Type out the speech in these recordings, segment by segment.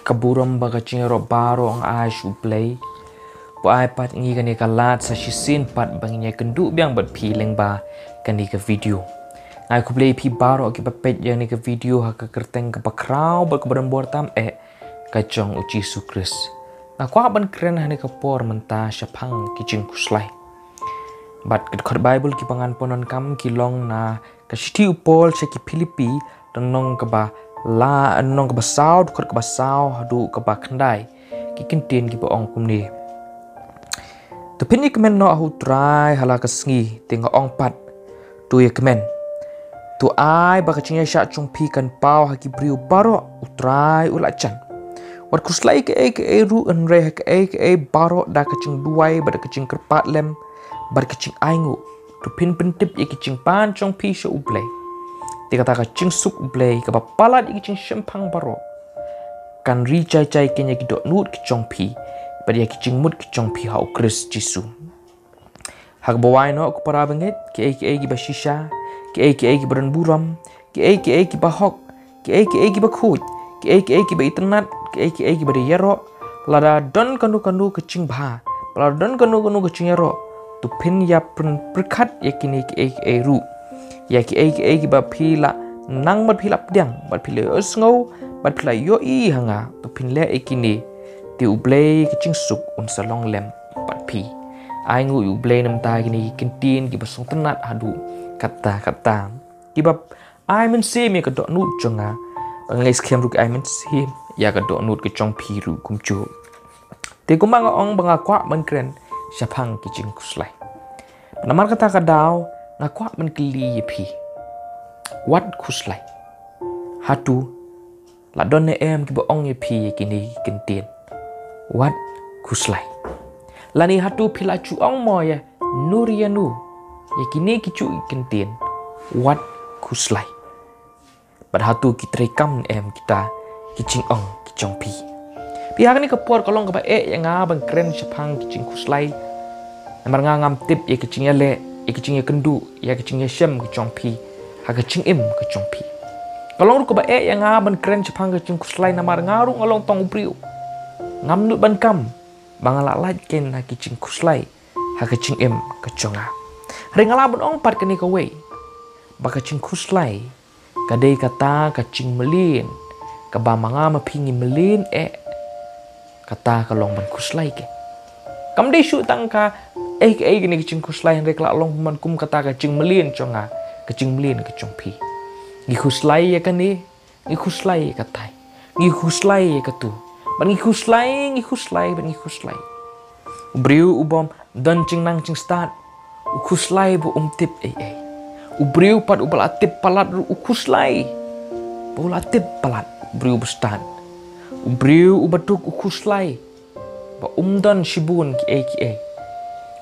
kaburam baga cingero baro ang aishu play bu ai pat ngi kani kalat sa shisin pat banginya kendu biang bat pileng ba kani ka video ngai ku play pi baro ki papet yang ni ka video ha ka kerteng ka pakrau ba ka badan bortam ka chong uci sukris na kwa ban kren ha ni ka por menta syapang ki cing kuslai bat ka bible ki pangan ponon kam ki long na ka shiti upol se ki Filipi nong ka ba la nong ka ba sao ka ba sao hadu ka ba khandai ki kintin ki ba ong kumni to pini kemen no ahu try hala ka sngi tinga ong pat tu ye kemen tu ai ba ka chinya sha chung pi kan pau ha ki briu baro utrai ula chan wat kuslai ke ru en re ke baro da ka ching duai ba da ka ching kerpat lem bar ka ching aingu tu pin tip ye ki ching pan chung pi sha ublai tiga ta ka ching suk ublai ka ba palat ye ki ching shempang baro kan ri chai kenya ki dot nut ki chong pi pada ki ching mut ki chong pi hau Kris Jisu hak bawai no ku para banget ki ki bashisha ki ki baran buram ki ki bahok ki ki bakut ki ki ba internet ki ba yero lada don kanu ke ching bha lada don kanu ke ching yero tu pin ya perkat yakini ki ru ya ki ba phila nang mat phila pdiang bat phila osngo bat phila yo I hanga tu pin le ikini ti ublay ke ching suk un salong lem pat pi ai ngu ublay nam ta gini kintin ki basong tenat hadu kata ki bab ai men se me ka dot nut jonga bangai skem ru ai men se ya ka dot nut ke chong pi ru kum chu te kumang ong banga kwa ban kren syapang ki ching kuslai namar kata ka daw na kwa ban kli pi wat kuslai hatu la don em ki ba ong ye pi kini kintin wat kuslai lani hatu pila chu ong mo ya nurianu ya kini ki chu kentin wat kuslai bad hatu ki trekam em kita ki ching ong ki chong pi pihak ni kapor kolong ka ba yang bang kren syapang ki ching kuslai namar ngam tip ya ki ching le ya ki ching kendu ya ki ching shem ki chong pi ha ki ching im ki chong pi kolong ru ka ba yang bang kren syapang ki ching kuslai namar ngaru ngolong tong upriu ngam nut ban kam bangala lait ken ha ki ching kuslai ha ki ching em ka chonga ringala bon ong pat kani ka wei ba ka ching kuslai ka dei kata ka ching melin ka ba manga ma pingi melin kata ka long ban kuslai ke kam dei shu tang ka gini ki ching kuslai rek la long man kum kata ka ching melin chonga ka ching melin ka chong pi ngi kuslai ya kani ngi kuslai ka tai ngi kuslai ka tu ban ngi kuslai ubriu ubom dan ching nang ching start kuslai bu tip ubriu pat ubal atip palat ru kuslai bu atip palat ubriu bu start ubriu ubatuk kuslai ba dan shibun ki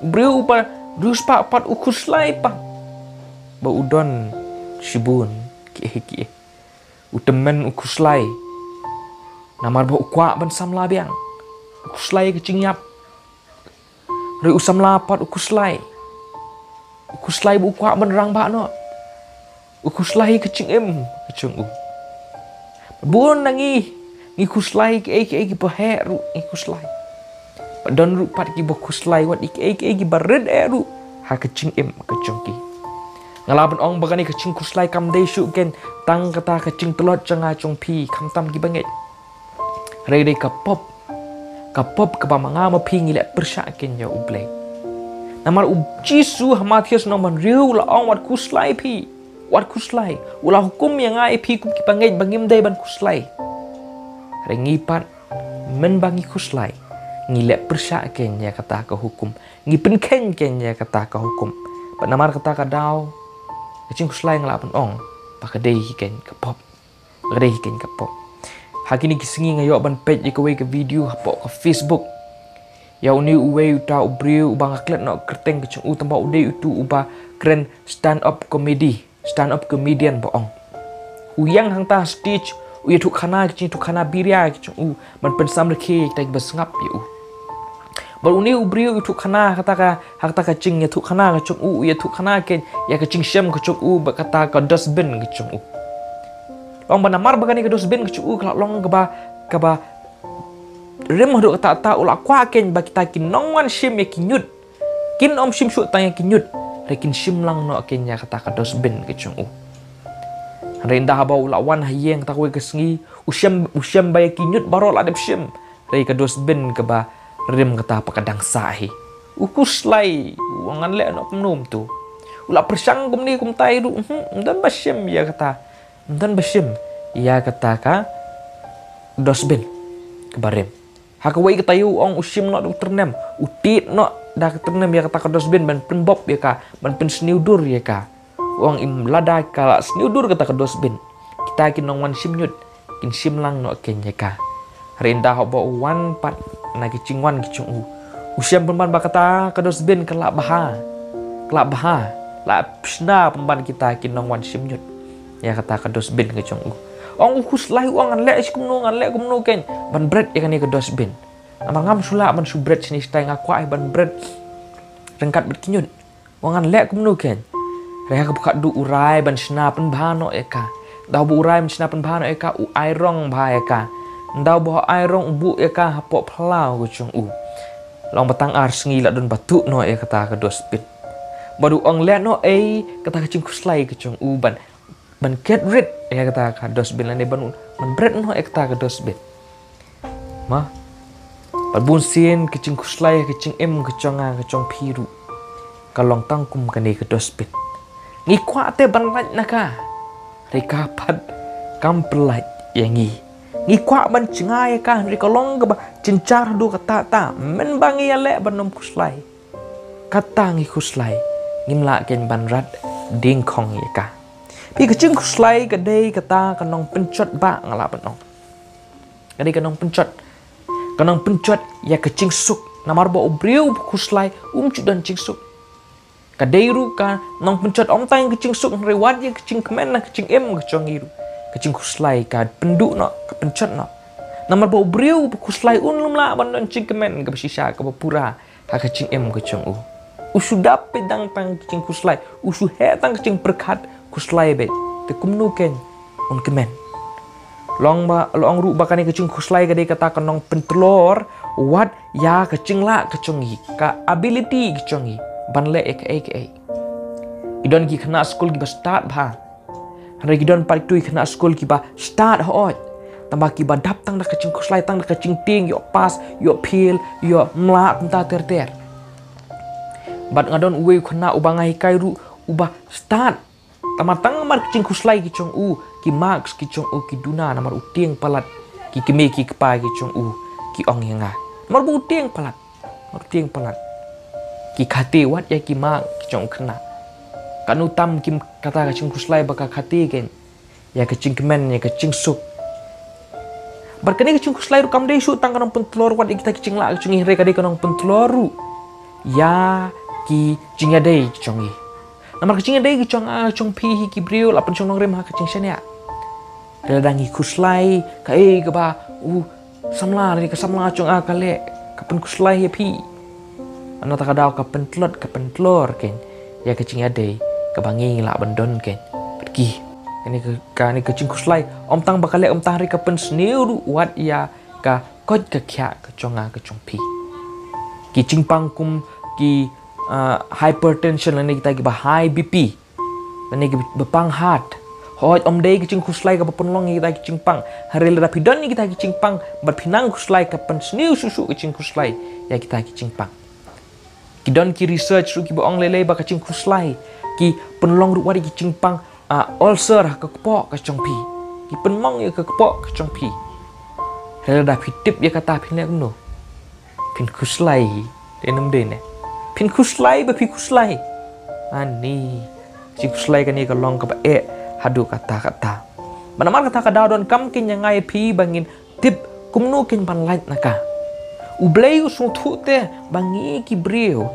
ubriu uba ruspa pat kuslai pa ba udon shibun ki utemen kuslai namar ba ukwa ban samla biang kuslai ke cingyap re usamla pat kuslai bu ukwa ban rang ba no kuslai ke cingem ke chung bun nangi ngi kuslai ke ba he ru ngi kuslai don ru pat ki ba kuslai wat ki bared ru ha ke cingem ke chungki ngalaban ong bagani ke cing kuslai kam dei shu ken tang kata ke cing telot changa chung pi kam tam ki banget Rede kapop ke bamanga ma pingi le persyakin ya ublay. Namar Jisu hamatias noman riu la ong wat kuslai pi. Wat kuslai. Ula hukum yang ai pi kum ki pangej bangim dai ban kuslai. Rengipat men bangi kuslai. Ngile persyakin ya kata ka hukum. Ngi penken ken ya kata ka hukum. Pak namar kata ka daw. Kecing kuslai ngalapan ong. Pakadei ken kapop. Pakadei ken kapop. Hakini kisingi ngayo ban page ikawe ke video hapo ke Facebook. Ya uni uwe uta ubriu ubang aklet no kerteng kecung utamba ude itu uba keren stand up comedian boong. Uyang hang ta stage uya tuk khana kecing tuk khana biria kecung man pensam reke kita besngap ya Baru uni ubriu tuk khana kata ka cing ya tuk khana kecung uya tuk khana ken ya kecing syam kecung kata ka dustbin kecung long banamar bagani ke dustbin kecung kalau long kaba rem hadu kata ulak kwa ken ba kita kin nongwan shim ya kinyut kin om shim shu tang ya kinyut rekin shim lang no ken ya kata ka dos ben ke chung u renda haba ulak wan hayeng takwe kesengi usyam ba ya kinyut barol adep shim rei ka dos ben ke ba rem kata pakadang sahi ukus lai wangan le no pnum tu ulak persang kum ni kum tai du dan bashim ya kata dan bashim ya kata ka dos ben ke barem hakawai katayu ong usim no ternem utit no dah ternem ya kata dos ben ban penbob ya ka ban pen sniudur ya ka ong im lada kala sniudur kata dos ben kita kin nong wan simnyut kin simlang no ken ya ka renda hobo wan pat na kicingwan kicung usiam pemban ba kata dos ben kala baha la psna pemban kita kin nong wan simnyut ya kata dos ben kicung ong ukus lai ong anlek kumno ken ban bread ya kan ke dos bin amang ngam sula ban su bread sini stai ngakwa ai ban bread rengkat berkinyut ong anlek kumno ken reha ka buka du urai ban sna pen bhano eka dau bu urai ban sna pen bhano eka u airong bha eka dau bo airong bu eka hapo plau ku chung long batang ar sengi la don batu no e kata ke dos bin baru ong le no e kata ke cing kuslai ke chung ban get rid ya kata ka dos bin lane ban bread no ekta ka dos bin ma bun sin kicing kuslai kicing em keconga kecong piru kalong tangkum kane ka dos bin ngi kwa te ban raj naka reka pat kam pelat yangi ngi kwa ban cenga ya ka ri kalong ka cincar du kata ta men bangi ya le ban nom kuslai kata ngi kuslai ngimla ken ban rat ding khong ya ka pi kecing kuslai kadai kata kanong pencot ba ngala penong kadai kanong pencot ya kecing suk namar ba obriu kuslai dan cing suk kadai ru ka nong pencot om tang kecing suk rewat ya kecing kemen na kecing em kecong iru kecing kuslai ka penduk no ka pencot no namar ba obriu kuslai lum la ban don cing kemen ka sisa ka pura ka kecing em kecong usu dapet dang tang kecing kuslai usu he tang kecing berkat kuslai bet te kumnu ken un kemen long ru bakani kecing kuslai gade kata kanong pentelor wat ya kecing la kecongi ka ability kecongi ban le aka idon ki kena school ki ba start bha hare gidon par tu kena school ki ba start hot tambah ki ba dap tang da kecing kuslai tang da kecing ting yo pas yo pil yo mla ta ter bat ngadon uwe kena ubangai kairu ubah start tamatang mar kicing kuslai ki chong ki max ki chong ki duna namar utieng palat ki keme ki kpa ki chong ki ong yenga mar bu utieng palat ki khate wat ya ki ma ki chong khna kanu tam kim kata kicing kuslai baka khate ken ya kicing kemen ya kicing suk barkane kicing kuslai ru kam dei su tang kanong pentelor wat kita kicing la kicing hre kade kanong penteloru ya ki cingya dei ki chong namar kecing dei kecong pi ki brio la pen nong rem ha kecing senia dadangi kuslai ka ke ba samla ri ka samla chong a kale ka pen kuslai pi ana ta kadau ka pen tlor ken ya kecing dei ka bangi la bandon ken pergi ini kecing kuslai om tang bakale om tang ri ka pen sniu wat ya ka kot ka kya kecong pi ki cing pangkum ki hypertension lani kita ki ba high BP lani ki bepang heart hoj om dei kicing kuslai ka penlong kita kicing pang hari lada pidon ni kita kicing pang berpinang kuslai ka pen sniu susu kicing kuslai ya kita kicing pang kidon ki research ru ki ba ong lele ba kicing kuslai ki penlong ru wari kicing pang ulcer ka kepok ka chong pi ki penmong ya ka kepok ka chong pi hari lada pitip ya kata pin no pin kuslai denem dene pin kuslai ba pi kuslai ani si kuslai kan ni ka long ka ba hadu kata mana kata don kam kin yang ngai pi bangin tip kumnu kin ban light naka ublei usung thu te bangi ki brio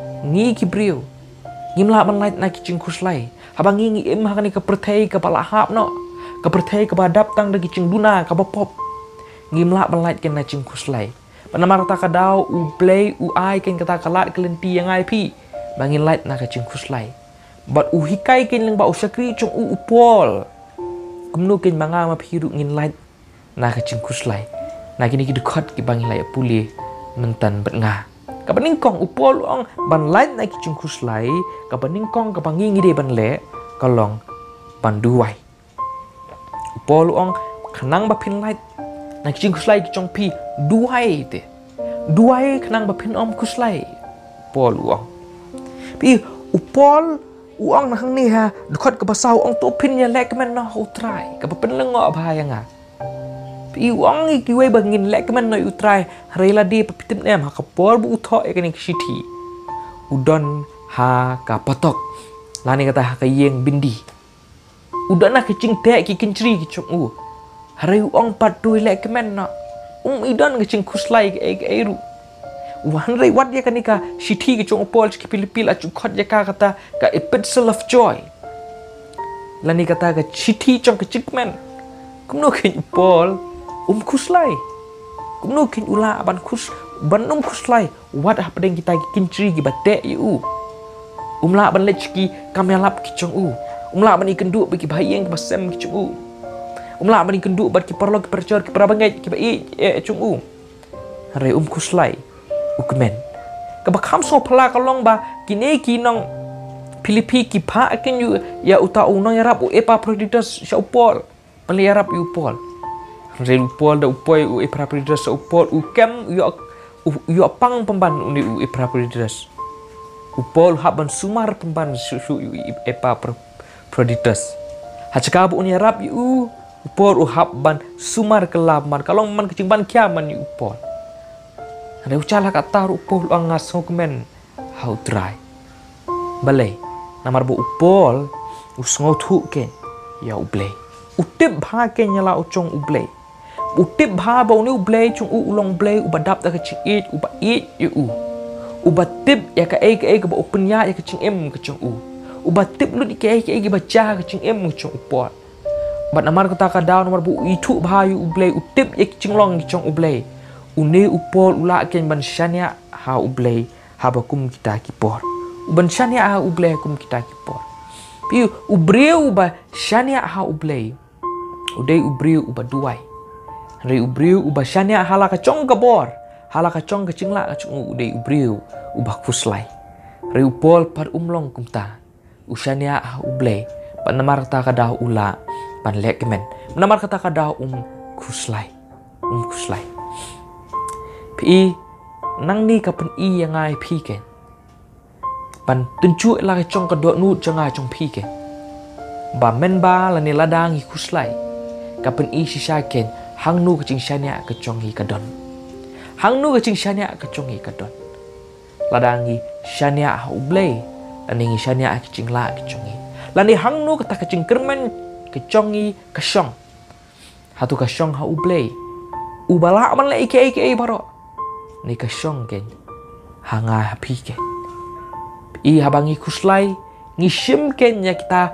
ngimla ban light na ki cing kuslai habangi ngi em ha kan ka perthei ka pala hap no ka perthei ka badap tang da ki cing duna ka ba pop ngimla ban light kin na cing kuslai mana kata dau ublei ai kin kata kalat kelenti yang ngai pi bangin light na ka cing kuslai but hikai kin leng ba usakri chung upol kumnu kin manga ma phiru ngin light na ka cing kuslai Nah kini kita dekat ki bangi lai pulih mentan betngah. Kapan ningkong upol ong ban lain na ki cungkus lai, kapan ningkong kapan ngi de ban le kalong ban duai. Upol ong kanang bapin lai na ki cungkus lai ki cong pi duai te. Duai kanang bapin om kuslai. Upol ong. Pi upol uang nang ni ha dekat ke pasau ong to pin ya lek men no utrai ka pen lengo ba yang a pi uang ki we bangin lek men no utrai rela di papitim em ha ka pol bu utho e kani kshiti udon ha ka patok lani kata ha ka yeng bindi udon na kicing te ki kincri ki chong u hari uang pat tu lek men no idon kicing kuslai ke eru Wan rei wat ya kanika shiti ke chong pol ki pilipil acu khot ya kata ka epistle of joy. Lani kata ka shiti chong ke chikmen. Kumno kin pol kuslai. Kumno kin ula ban kus ban kuslai wat apa deng kita kincri ki bate yu. La ban lechki kamelap ki chong u. La ban ikendu bagi bayeng ki basem ki chong u. La ban ikendu bat ki perlo ki percor ki prabangai ki bai chong u. Re kuslai. Ukmen. Kabakam so pala kalong ba kini kinong Pilipi ki pa akin yu ya uta unong yarap u Epaphroditus sa upol. Pali yarap yu upol. Re upol da upoy u Epaphroditus sa upol u kem yu apang pemban uni u Epaphroditus. Upol haban sumar pemban susu yu Epaphroditus. Hacakabu uni yarap yu upol u haban sumar kelaban kalong man kecimban kiaman yu upol. Ada ucala kata upol ang ngasong kemen how dry. Balai namar bu upol usngau thu ken ya ublei. Utip bha ken nyala ucong ublei. Utip bha ba uni ublei chung ulong blei ubadap da kecing it uba it yu u. Ubatip ya ka e ba open ya kecing em kecing u. Ubatip lu di ke baca kecing em kecing upol. Bat namar kata ka namar bu itu bha yu ublei utip ya kecing long kecing ublei. Une upol ula ken ban syania ha ublei ha bakum kita kipor. Uban syania ha ublei kum kita kipor. Pi ubreu ba syania ha ublei. Udai ubreu uba duai. Re ubreu uba syania hala ka chong ka bor. Hala ka chong ka cingla ka chung udai ubreu uba kuslai. Re upol par umlong kumta. Usyania ha ublei. Pan namar kata ka dah ula pan lek kemen. Namar kata ka dah kuslai. Kuslai. Pi nang ni kapan i yang ai pi ken pan tuncu la chong ka do nu changa chong pi ken ba men ba la ni ladang hi kuslai kapan i shisha ken hang nu ka ching shania ka chong hi ka don hang nu ka ching shania ka chong hi ka don ladang hi shania ha ublei la ni shania ka ching la ka chong hi la ni hang nu ka ta ka ching kermen ka chong hi ka shong hatu ka shong ha ublei ubala man la ike baro ni ka syong ken hanga hapi ken i habangi kuslai ngishim ken ya kita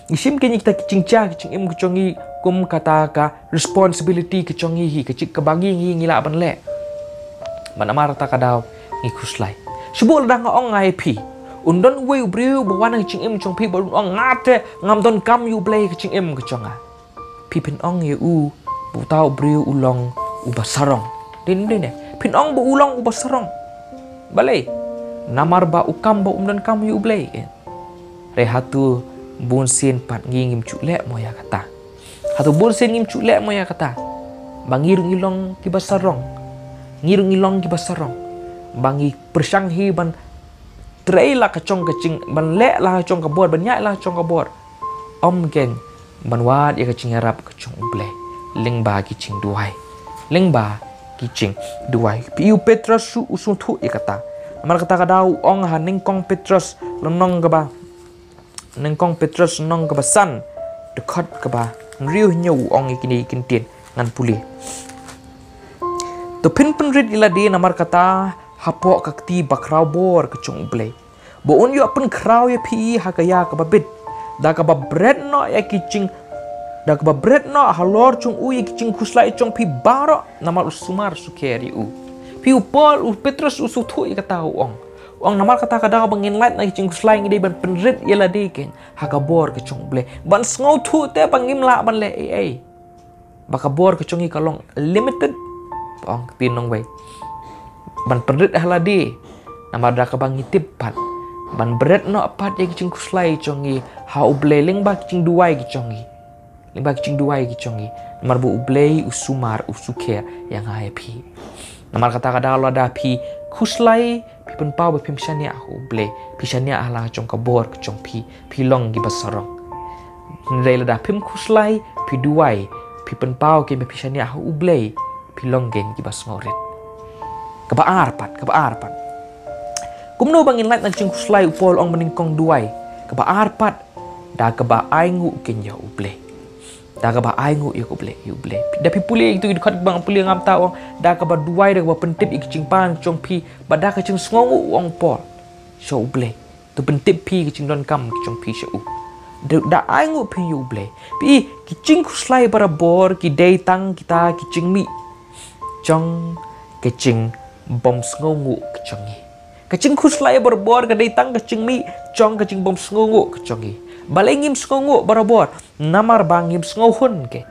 ngishim ken kita kicingca kicing em kucongi kum kata ka responsibility kicongi hi kecik kebangi hi ngila ban le mana marta kadau ngi kuslai subul dang ong ngai pi undon we briu bawan kicing em chong pi bon ong ngate ngam don kam yu blai kicing em kiconga pi pin ong ye u bu tau briu ulong u basarong din pin ong bu ulong u basarong balai namar ba ukam ba umdan kam yu blai re hatu bun sin pat ngim chule moya kata hatu bun sin ngim chule moya kata bangir ngilong ki basarong ngir ngilong ki basarong bangi persang hi ban trei la ka chong ka ching ban le la chong ka bor ban nya la chong ka bor om gen ban wat ya ka ching arab ka chong blai ling ba ki ching duai ling ba kicing duai piu Petrus su usung thu ikata amar kata kadau ong haning kong Petrus lenong ke ba neng kong Petrus nong ke basan dekat ke ba riu nyu ong ikini kintin ngan puli to pin rit ila di namar kata hapok kakti bakrau bor ke chung blai bo on yu apun krau ya pi hakaya ke babit da ke ba bread no ya kicing dak ba bread no halor chung u kicing kuslai chong pi baro namar usumar sukeri u pi upol u Petrus usu thu kata ong namar kata kada bangin light na kicing kuslai ngi ban penrit yela de ken hakabor ke chong ble ban ngau thu te bangim la ban le baka bor ke chongi kalong limited ong pinong way ban perdit haladi namar da ka bang ngitip pat ban bret no apat ye kiching kuslai chongi ha ubleling ba kiching duai ki chongi limba kiching duai ki chongi namar bu ublei usumar usuker yang happy namar kata kada lo da pi kuslai pi pen pau be pim shania ublei pi shania ala chong ka bor ke chong pi long gi basarong nilai da pim kuslai pi duai pi pen pau ke pi shania ublei pi long gen gi bas ngoret ka ba arpat kumno bangin light na ching kuslai upol ong meningkong duai ka ba arpat da ka ba aingu ken ya ublei da ka ba aingu ya ublei da pi puli itu dekat bang puli ngam tao da ka ba duai da ka ba pentip ik ching pan chong pi ba da ka ching sngongu ong pol so ublei tu pentip pi ki ching don kam ki chong pi shu da aingu pi yu ublei pi ki ching kuslai para bor ki dei tang kita ki ching mi chong ki ching bom sngongu ki chongi kacing kuslai berbor kadai tang kacing mi chong kacing bom sngongu kacongi balengim sngongu barabor namar bangim sngohun ke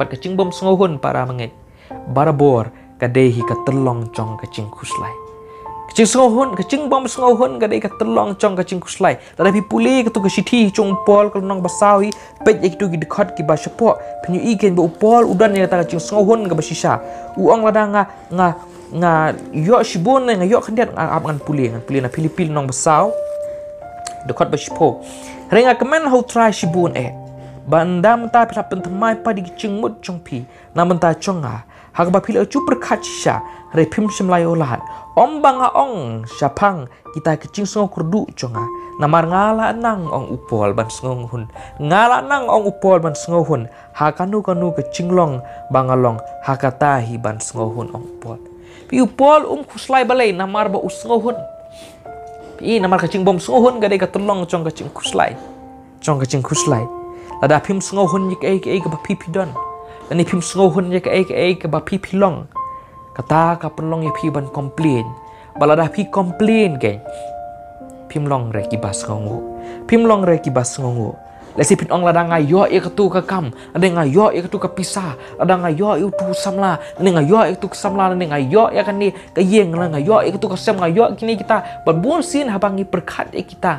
bat kacing bom sngohun para mangit barabor kadai hi katelong chong kacing kuslai kacing sngohun kacing bom sngohun kadai katelong chong kacing kuslai tadapi puli katu kasithi chong pol kalnong basawi pej itu gi dekat ki basapo penyu iken bo pol udan ya ta kacing sngohun ga basisa uang ladanga nga yo shibon nga yo khandiat ngan puli na Pilipin nong basaw dekat bashipo renga kemen how try shibon banda menta pila pentemai pa di chingmut chongpi na menta chonga hak ba pila chu perkhat sha re phim shimlai olat banga ong syapang kita kecing song kurdu chonga namar ngala nang ong upol ban sngong hun ngala nang ong upol ban sngong hun hakanu kecing long bangalong hakatahi ban sngong hun ong upol pi upol kuslai balai namar ba usngohun pi namar kacing bom sngohun gadai ka tolong chong kacing kuslai lada phim sngohun yik ai ka ba pi don ani phim sngohun yik ai ka ba pi long kata ka pelong ye pi ban complain balada pi complain ke phim long re ki bas ngongu lesi pin ong ladang ayo ya ketu ke kam ada ngayo ya ketu ke pisah ada ngayo itu samla ada ngayo itu ke samla ada ngayo ya kan ni ke yeng la ngayo ya ketu ke sem ngayo kini kita berbun sin habangi perkat ya kita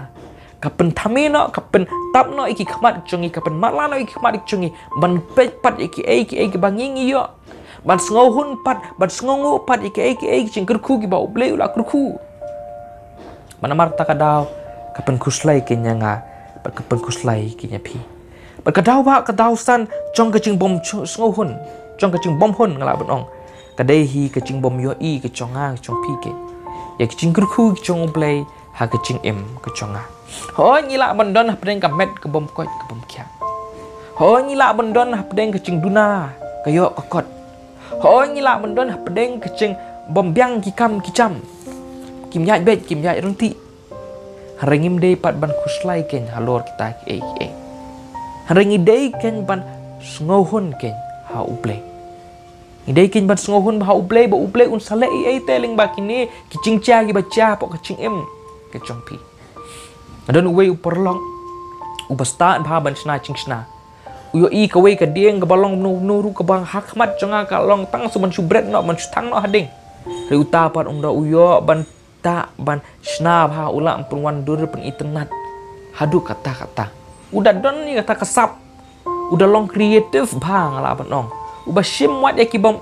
kapen tamino kapen tapno iki khamat chungi kapen malano iki khamat chungi ban pet pat iki ai bangi yo ban sngohun pat ban sngongu pat iki ai cingkerku ki ba ublei ula kurku mana marta kadau kapen kuslai kenyanga kapen kuslai kinya pi berkadau ba kadau san chong kacing bom sngohun chong kacing bom hun ngala benong kadai hi kacing bom yo i ke chonga chong pi ke ya kacing kurku chong ublei ha kacing ke chonga ho nyila bendon pedeng kamet ke bom koi ke bom kya ho nyila bendon pedeng kacing duna kayo kokot ho nyila bendon pedeng kacing bom biang kikam kicam kim yai bet kim yai runti harengim dei pat ban kuslai ken halor kita harengi dei ken ban sngohun ken ha ublei idei ken ban sngohun ha ublei ba ublei un sale ai teling ba kini kicing cha gi baca pok kacing ke chongpi adon uwe uperlong ubasta ba ban sna ching sna uyo i ka we ka dieng ka balong nuru ka bang hakmat jonga ka long tang suman subret no man stang no hading reuta pat ungda uyo ban ta ban sna ba ulam perwan dur pen internet hadu kata udah don ni kata kesap udah long kreatif bang ala banong uba shim wat ya ki bom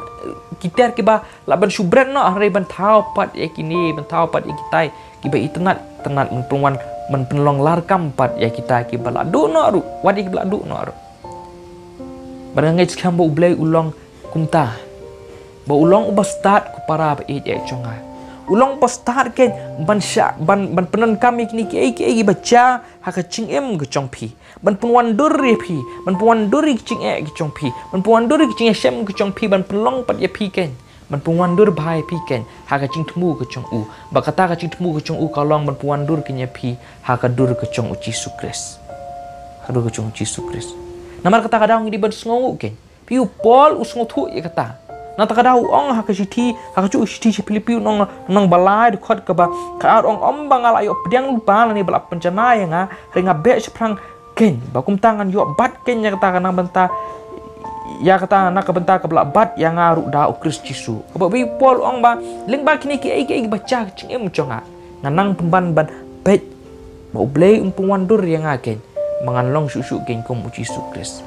kitar ki ba laban subret no hari ban tau pat ya kini ban tau pat ya kitai ki ba internet men perwan men penlong larkam pat ya kita ki ba ladu no ru wat ki ladu no ru barangai skam bo ublai ulong kumta ba ulong uba start ku para ba ya chonga ulong pas start ken ban penan kami kini ki baca haka ching ke chong pi ban punwan dur pi ban punwan dur ki ching ki chong pi ban punwan dur ki ching shem ke chong pi ban pelong pat ya pi ken ban punwan dur bhai pi ken haka ching temu ke chong u ba kata ka ching temu ke chong u kalong ban punwan dur ki nya pi haka dur ke chong uci sukres hadu ke chong uci sukres namar kata kadang di ban sngongu ken pi upol usngu thu ya kata na takadaw ong hakashiti hakachu shiti Pilipino nang balai dekat ke ba ka ong bangal ayo pedang lupa ni balap pencana ya nga ringa be seprang ken bakum tangan yo bat ken nya kata kanang benta ya kata nak kebentar ke belak bat yang ngaru dah ukris Jisu. Apa bi pol ong ba ling ba kini ki ai baca cing em conga. Nganang pemban ban bet mau blay wandur yang agen menganlong susu gen kom Jisu Kris.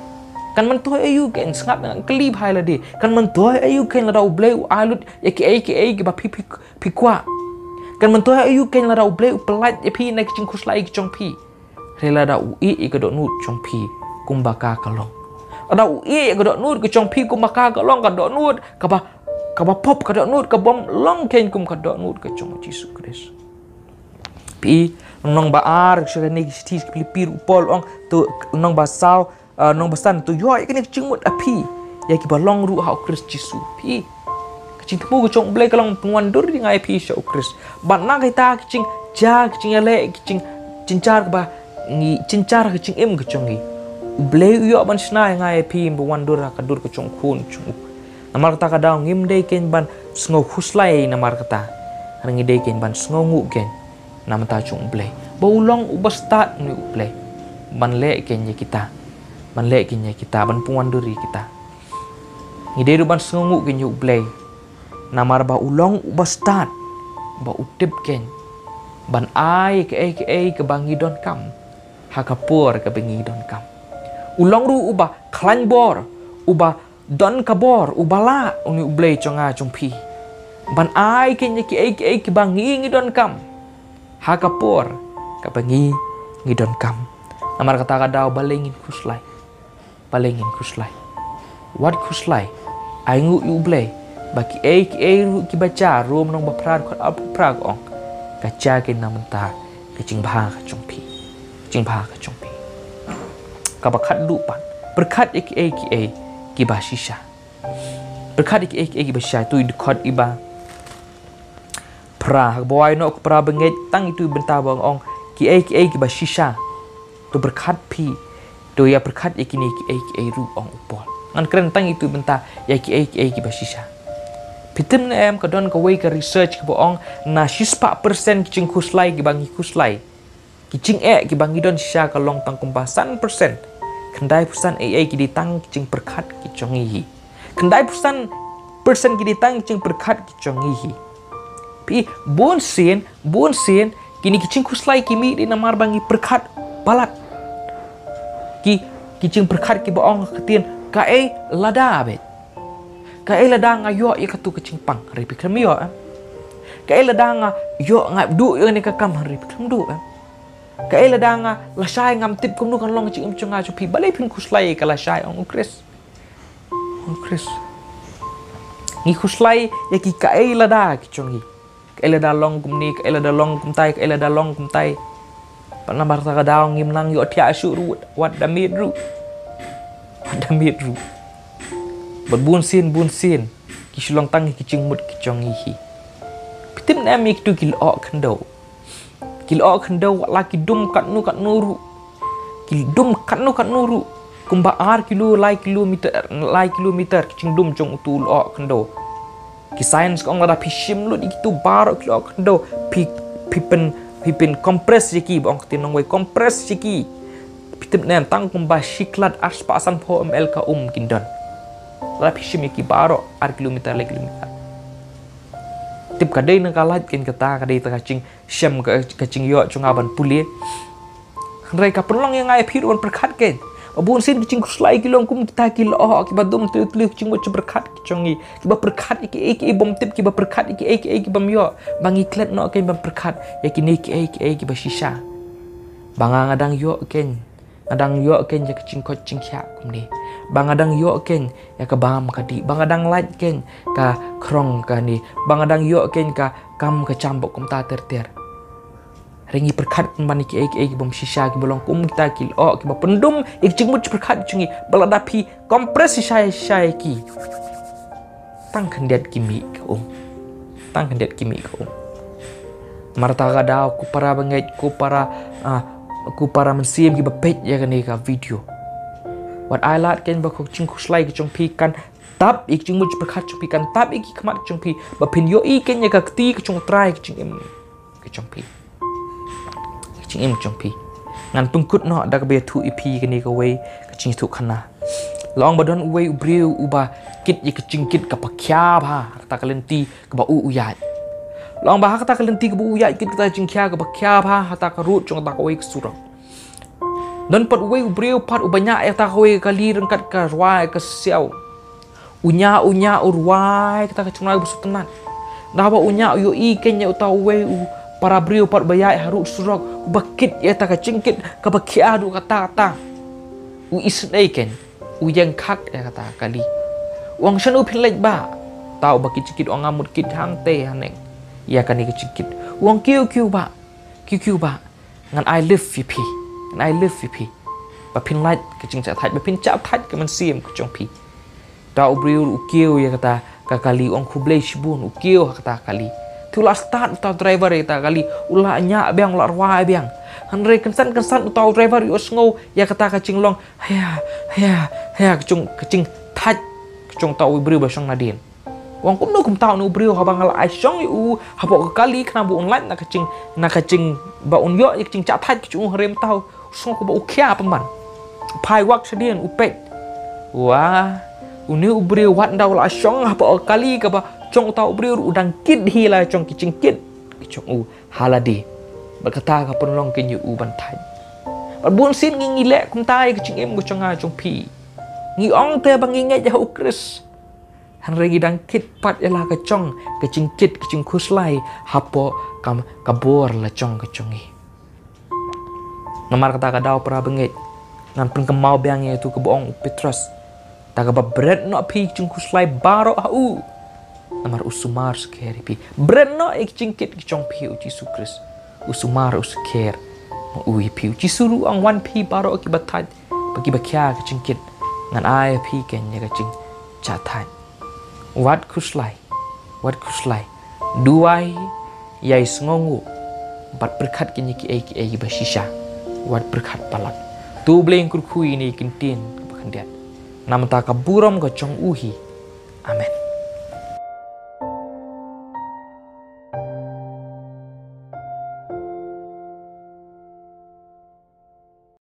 Kan mentoy ayu gen sangat dengan kelib hai ladi. Kan mentoy ayu gen la blay alut ya ki ai ba pi kwa. Kan mentoy ayu gen la blay pelat ya pi nak cing kuslai ki chong pi. Rela da ui ke dok nut chong pi kumbaka kalong. Ada ui ke dok nut ke chong pi kumbaka kalong ka dok nut ka ba pop ka dok nut ka bom long ken kum ka dok nut ke chong Jisu Kris. Pi nong ba ar shani sti pil pol ong tu nong ba sao nong basan tu yo ke ni chingmut api ya ki ba long ru ha Kris Jisu pi kecing tu ke chong blai kalong penwandur di ngai pi sha Kris. Ban na kita kecing ja kecing le kecing cincar ba ngi cincar ke cing em ke chongi bleu yo ban snai ngai pi wandur ka dur ke chong khun chung namar kata ka daw ngim dei ken ban sngo khuslai namar kata rangi dei ken ban sngo ngu ken nam ta chung blei bolong ubastat ni blei ban le ken ye kita ban puanduri kita ngi dei ban sngo ngu ken yu blei namar ba ulong ubastat ba utip ken ban ai ke bangi don kam hakapur ke bengi don kam ulong ru uba klan bor uba don kabor ubala uni ublei chonga chongpi ban ai ke nyeki ke bangi ngi don kam hakapur ke bengi ngi don kam namar kata kadau balengin kuslai what kuslai ai ngu ublei baki ru ki baca rom nong bapran khot ap prag ong kaca ke namenta ke cingba ka chongpi ka bakat dupan berkat ek ki basisha berkat ek ki basisha tu dekat iba pra boy no pra benget tang itu benta bang ong ki ki basisha tu berkat pi tu ya berkat ek ni ki ru ong upol ngan keren tang itu benta ya ki basisha pitim na em kadon ka way ka research ka boong na 6% kicing kuslai ki bangi kuslai kicing ki bangi don sya ka long tang kumpasan persen kendai pusan ki ditang kicing perkat ki chongi kendai pusan persen ki ditang kicing perkat ki chongi pi bon sin kini kicing kuslai kimi di namar bangi perkat balat kicing perkat ki boong ketien ka lada bet ka lada nga yo ya katu kicing pang hari pikram yo ka lada nga yo nga du yo ni ka kam hari pikram du ka lada nga la shai ngam tip kum nu kan long ching chunga chu pi balai pin kuslai ka la shai ong Kris ni kuslai ya ki ka lada ki chongi ka lada long kum ni ka lada long kum tai pan lambar ta ka daw ngim nang yo tia su ru wat damit ru berbun sin kisulong tang kicing mut kicong hi pitim na mi tu kil khndo laki dum kat nu ru kil dum kat nu ru kumba ar kilometer kicing dum jong tu khndo ki science kong ada pishim lu itu bar kilo khndo pipen kompres jiki bong tinong we kompres jiki pitim na tang kumba shiklat as pasan po ml ka kindon rapi shimiki baro ar kilometer le kilometer tip kadai nang kalat ken kata kadai ta kacing syam kacing yo chungaban puli rai ka penlong yang ai phiron perkhat ken abun sin kicing kuslai kilong kum kita kilo akibat dum tu kicing mo berkat kicungi kiba perkhat iki bom tip kiba perkhat iki bam yo bangi klet no ken bam perkhat yakini iki ba shisha banga ngadang yo ken ya kicing kocing kya kumni bangadang yo ken ya ka bam kadi bangadang light ken ka krong ka ni bangadang yo ken ka kam ka cambok kum ta ter ringi perkat man ki bom shisha ki bolong kum kita kil ki ba pendum ik cingmut perkat cungi baladapi kompres shisha ki tang kendet kimi ka marta ga daw ku para banget ku para mensim ki bapet ya kan ka video wat ai lat ken ba ko ching kuslai ki chong pi kan tap ik ching much perkhat chong pi kan tap ik khamat chong pi ba pin yo i ken ya ka ti ki chong try ki ching em ki chong pi ngan pungkut no da ka be thu ip ki ni ka we ka ching thu khana Long badon uwe ubriu uba kit ye kecingkit ka pakya ba kata kalenti ka ba uyat. Long ba kata kalenti ka ba uyat kit kata jingkya ka pakya ba hata ka rut jong ta ka uwe surang. Dan pat uwe ubriu pat ubanya ya ta ka uwe kali rengkat ka rwai ka siau. Unya urwai kata ka cungai busu tenan. Dah ba unya yo I kenya uta uwe para briu pat bayai harut surang bakit ya ta ka cingkit ka pakya du kata ta. U isnai ken uyang kak ya kata kali uang sanu pilek ba tahu baki cikit uang ngamut kit hang teh haneng ya kan ni cikit uang kiu ba ngan I live VP ngan I live VP ba pin light kecing cat thai ba pin cap thai ke man sim ke jong pi tahu briu kiu ya kata kali uang kublai shibun kiu kata kali tu la start tahu driver ya kata kali ulah nya biang ulah rwai biang Henry kensan utau driver yus ngau ya kata kacing long haya kecing taj kecing tau beriu basang nadin wang kum no kum tau no beriu habang ala asyong yu habok kali kena bu online nak kecing ba unyo ya kecing cat taj kecing rem tau song ku ba ukia peman pai wak sedien upet wah uni beriu wat ndau la asyong habok kali ka ba cong tau beriu udang kit hila cong kecing kit kecing haladi berkata ka penolong kenyu bantai buon sin ngi lek kum tai ke cing em go changa chong pi ngi ong te bang ngi ja ukris han regi dang kit pat ela ka chong ke cing kit ke cing kuslai hapo kam kabor la chong ke chongi namar kata ka dau pra bengit ngan pun kemau biang itu ke boong Petrus ta ka bread no pi cing kuslai baro au namar usumar skeri pi bread no ek cing kit ke chong pi uci sukris usumar usker ui piu cisuru ang 1p baro akibat taj bagi bakya ke cingkit ngan ai pi ken ya ke cing chatai wat kuslai duai yai sngongu bat berkat ke nyiki ai basisha wat berkat palak tu bleng kurkui ni kintin bakandiat nam ta ka buram ka chong uhi